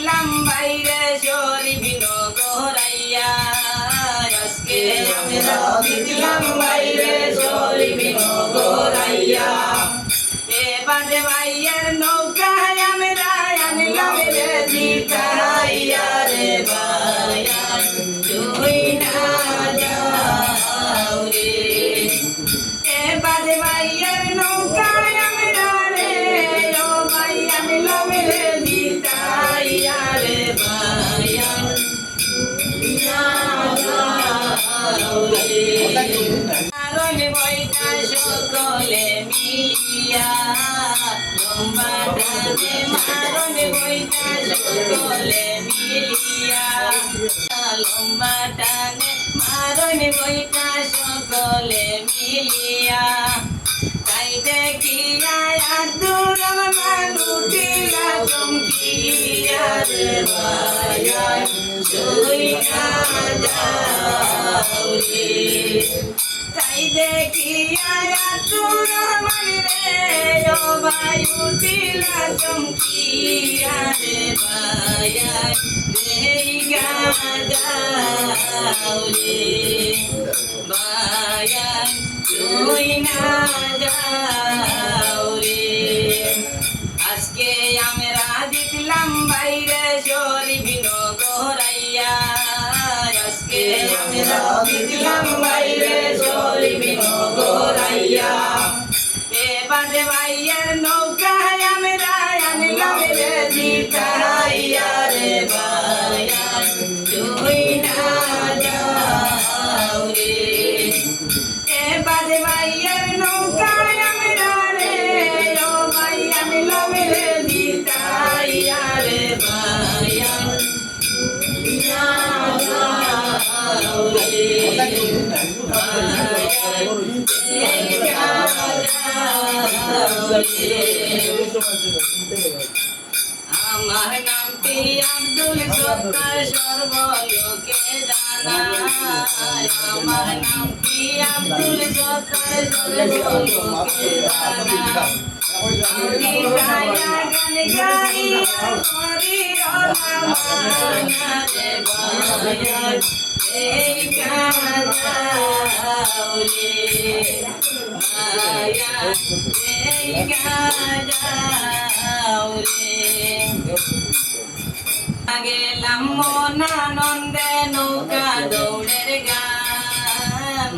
দেখলাম বাইরে শরীফ নগরাইয়া আজকে আমরা দেখলাম বাইরে শরীফ নগরাইয়া এবার ভাইয়ের নৌকায় আমরা আনলাম রে জিতাইয়া রে ভাইয়া তুই না যাও রে এবার ভাইয়ের নৌকায় আমরা রে ও ভাই আনলাম রে জিতাইয়া রে ভাইয়া না যাও রে আরনে বইটা সকলে মিলিয়া লম্বা টানে মারনে বইটা সকলে মিলিয়া লম্বা টানে মারনে বইটা সকলে মিলিয়া তাই দেখিয়া আব্দুর রহমান উঠিলা চমকিয়া রে ভাইয়া তুই না যাও রে তাই দেখিয়া আব্দুর রহমান রে ও ভাই উঠিলা চমকিয়া রে ভাইয়া দেখিয়া যাও রে ভাইয়া তুই না যাও রে আজকে আমরা দেখলাম বাইরে শরীফ নগরাইয়া আজকে আমরা দেখলাম বাইরে শরীফ নগরাইয়া এবার ভাইয়ের নৌকায় আমরা আনলাম রে জিতাইয়া রে ভাইয়া তুই না যাও রে এবার ভাইয়ের নৌকায় আমরা রে ও ভাই আনলাম রে জিতাইয়া রে ভাইয়া না যাও রে আমার নামটি আব্দুল সত্তার সর্বলোকে জানা আমার নামটি আব্দুল সত্তার সর্বলোকে জানা আমি গায়া গান গাইয়া করি রমানা রে ভাইয়া এই গাও রে ভাইয়া এই গাও রে গেলাম মনানন্দে নৌকা দৌড়ের গান